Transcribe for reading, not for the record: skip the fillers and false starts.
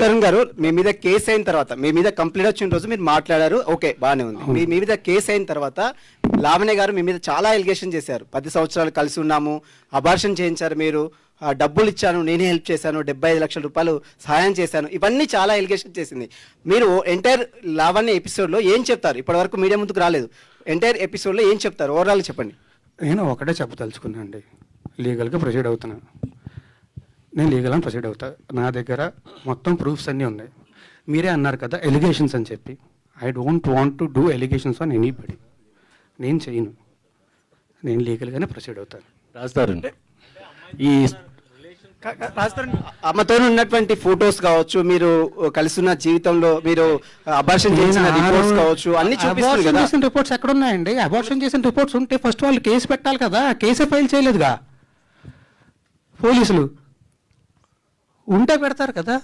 తరుణ్ గారు, మీ మీద కేసు అయిన తర్వాత, మీ మీద కంప్లైంట్ వచ్చిన రోజు మీరు మాట్లాడారు, ఓకే బాగానే ఉంది. మీ మీద కేసు అయిన తర్వాత లావణ్య గారు మీ మీద చాలా ఎలిగేషన్ చేశారు. 10 సంవత్సరాలు కలిసి ఉన్నాము, అబార్షన్ చేయించారు మీరు, డబ్బులు ఇచ్చాను, నేనే హెల్ప్ చేశాను, 75 లక్షల రూపాయలు సహాయం చేశాను, ఇవన్నీ చాలా ఎలిగేషన్ చేసింది. మీరు ఎంటైర్ లావణ్య ఎపిసోడ్లో ఏం చెప్తారు? ఇప్పటివరకు మీడియా ముందుకు రాలేదు. ఎంటైర్ ఎపిసోడ్లో ఏం చెప్తారు? ఓవరాల్ చెప్పండి. నేను ఒకటే చెప్పదలుచుకున్నా అండి, లీగల్గా ప్రొసీడ్ అవుతున్నాను. నేను లీగల్గా ప్రొసీడ్ అవుతా. నా దగ్గర మొత్తం ప్రూఫ్స్ అన్నీ ఉన్నాయి. మీరే అన్నారు కదా ఎలిగేషన్స్ అని చెప్పి. I don't want to do allegations on anybody. నేను చేయను. నేను లీగల్గానే ప్రొసీడ్ అవుతాను. రాస్తారు ఈ అమ్మతో ఉన్నటువంటి ఫొటోస్ కావచ్చు, మీరు కలిసి ఉన్న జీవితంలో మీరు అబార్షన్ చేసిన రిపోర్ట్స్ కావచ్చు, అన్ని చూపిస్తారు కదా. చేసిన రిపోర్ట్స్ ఎక్కడ ఉన్నాయండి? అబార్షన్ చేసిన రిపోర్ట్స్ ఉంటే ఫస్ట్ వాళ్ళు కేసు పెట్టాలి కదా. కేసే ఫైల్ చేయలేదుగా పోలీసులు. ఉంటే పెడతారు కదా.